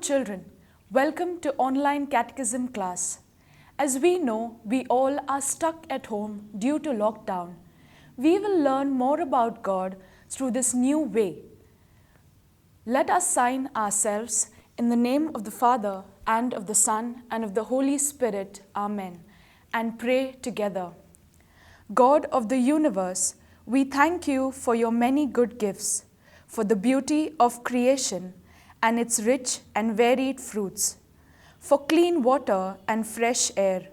children, welcome to online catechism class. As we know, we all are stuck at home due to lockdown. We will learn more about God through this new way. Let us sign ourselves in the name of the Father and of the Son and of the Holy Spirit. Amen. And pray together. God of the universe, we thank you for your many good gifts, for the beauty of creation and its rich and varied fruits, for clean water and fresh air,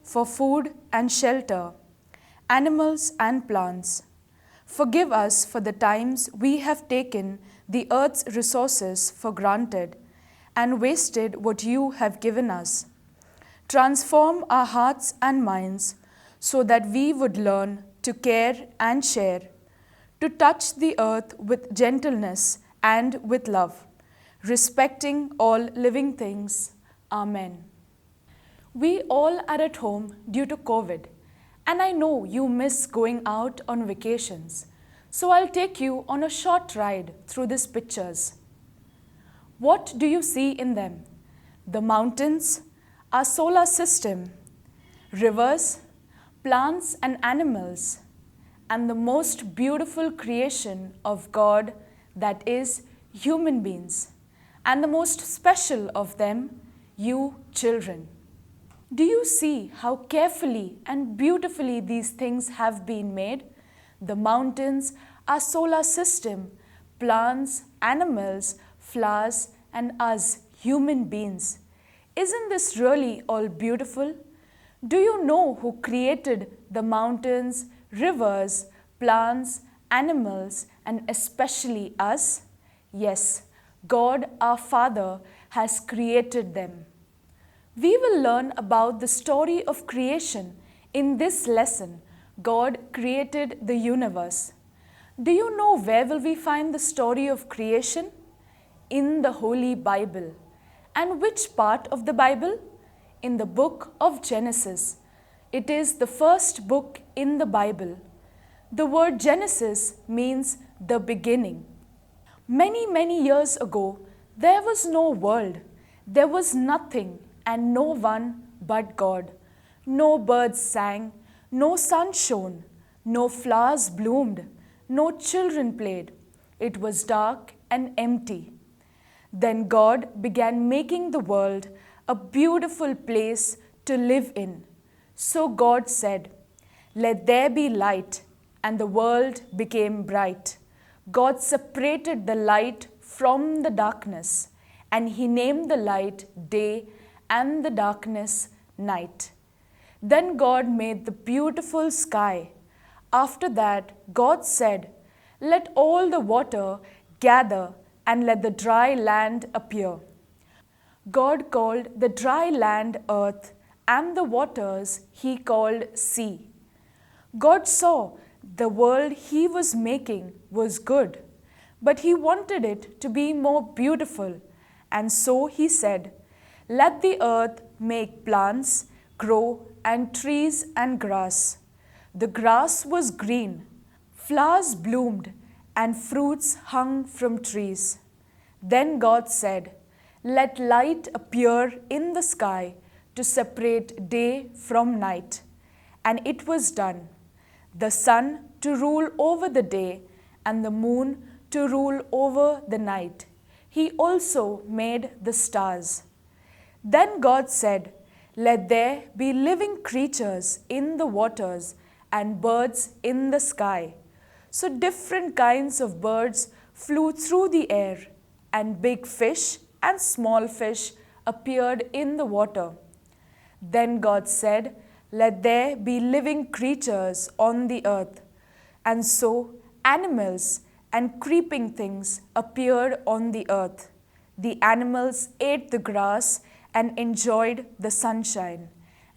for food and shelter, animals and plants. Forgive us for the times we have taken the earth's resources for granted and wasted what you have given us. Transform our hearts and minds so that we would learn to care and share, to touch the earth with gentleness and with love, respecting all living things. Amen. We all are at home due to COVID, and I know you miss going out on vacations. So I'll take you on a short ride through these pictures. What do you see in them? The mountains, our solar system, rivers, plants and animals, and the most beautiful creation of God, that is, human beings, and the most special of them, you children. Do you see how carefully and beautifully these things have been made? The mountains, our solar system, plants, animals, flowers, and us, human beings. Isn't this really all beautiful? Do you know who created the mountains, rivers, plants, animals, and especially us? Yes, God our Father has created them. We will learn about the story of creation in this lesson. God created the universe. Do you know where will we find the story of creation? In the Holy Bible. And which part of the Bible? In the book of Genesis. It is the first book in the Bible. The word Genesis means the beginning. Many years ago, there was no world. There was nothing and no one but God. No birds sang, no sun shone, no flowers bloomed, no children played. It was dark and empty. Then God began making the world a beautiful place to live in. So God said, "Let there be light," and the world became bright. God separated the light from the darkness, and He named the light day and the darkness night. Then God made the beautiful sky. After that, God said, "Let all the water gather and let the dry land appear." God called the dry land earth, and the waters He called sea. God saw the world He was making was good, but He wanted it to be more beautiful, and so He said, "Let the earth make plants grow and trees and grass." The grass was green, flowers bloomed, and fruits hung from trees. Then God said, "Let light appear in the sky to separate day from night." And it was done. The sun to rule over the day and the moon to rule over the night. He also made the stars. Then God said, "Let there be living creatures in the waters and birds in the sky." So different kinds of birds flew through the air, and big fish and small fish appeared in the water. Then God said, "Let there be living creatures on the earth." And so animals and creeping things appeared on the earth. The animals ate the grass and enjoyed the sunshine,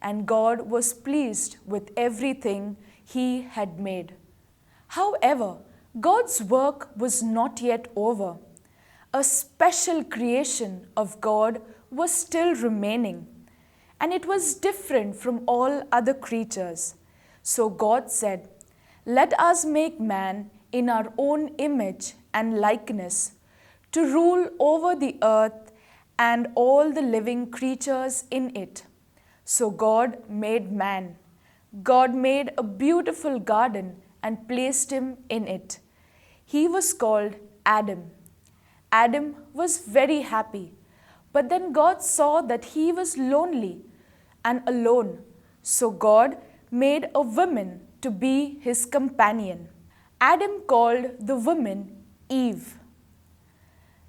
and God was pleased with everything He had made. However, God's work was not yet over. A special creation of God was still remaining, and it was different from all other creatures. So God said, "Let us make man in our own image and likeness, to rule over the earth and all the living creatures in it. So God made man. God made a beautiful garden and placed him in it. He was called Adam. Adam was very happy, but then God saw that he was lonely and alone. So God made a woman to be his companion. Adam called the woman Eve.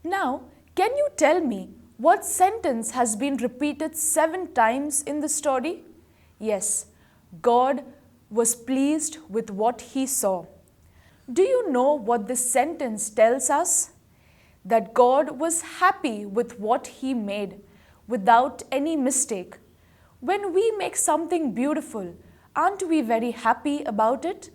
Now, can you tell me what sentence has been repeated 7 times in the story? Yes, God was pleased with what he saw. Do you know what this sentence tells us? That God was happy with what he made without any mistake. When we make something beautiful, aren't we very happy about it?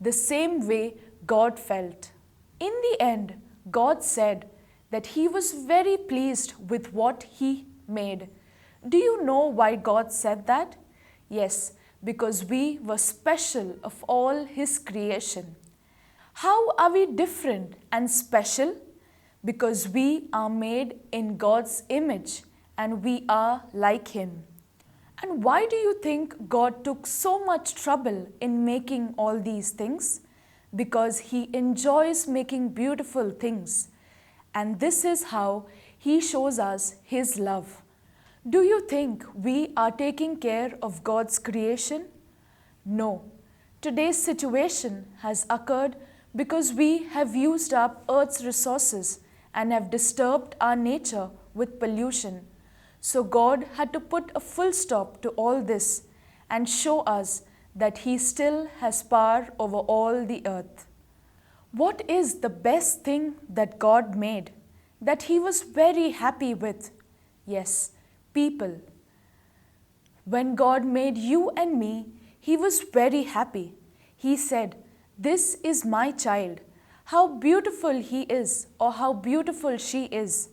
The same way God felt. In the end, God said that he was very pleased with what he made. Do you know why God said that? Yes, because we were special of all his creation. How are we different and special? Because we are made in God's image and we are like him. And why do you think God took so much trouble in making all these things? Because he enjoys making beautiful things. And this is how he shows us his love. Do you think we are taking care of God's creation? No. Today's situation has occurred because we have used up Earth's resources and have disturbed our nature with pollution. So God had to put a full stop to all this and show us that he still has power over all the earth. What is the best thing that God made, that he was very happy with? Yes, people. When God made you and me, he was very happy. He said, "This is my child. How beautiful he is, or how beautiful she is."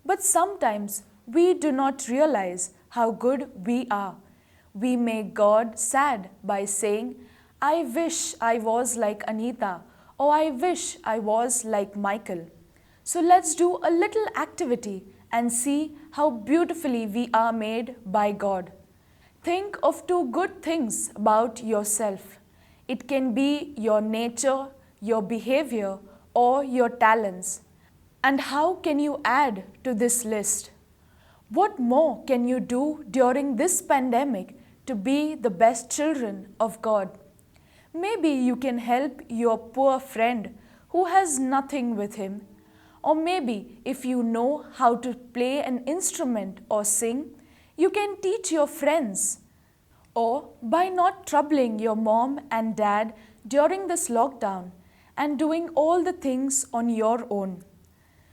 But sometimes we do not realize how good we are. We make God sad by saying, "I wish I was like Anita," or "I wish I was like Michael." So let's do a little activity and see how beautifully we are made by God. Think of 2 good things about yourself. It can be your nature, your behavior, or your talents. And how can you add to this list? What more can you do during this pandemic to be the best children of God? Maybe you can help your poor friend who has nothing with him. Or maybe if you know how to play an instrument or sing, you can teach your friends. Or by not troubling your mom and dad during this lockdown and doing all the things on your own.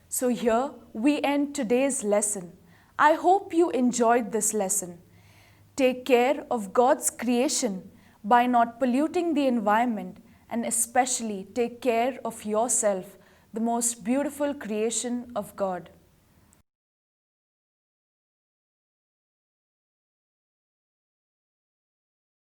So here we end today's lesson. I hope you enjoyed this lesson. Take care of God's creation by not polluting the environment, and especially take care of yourself, the most beautiful creation of God.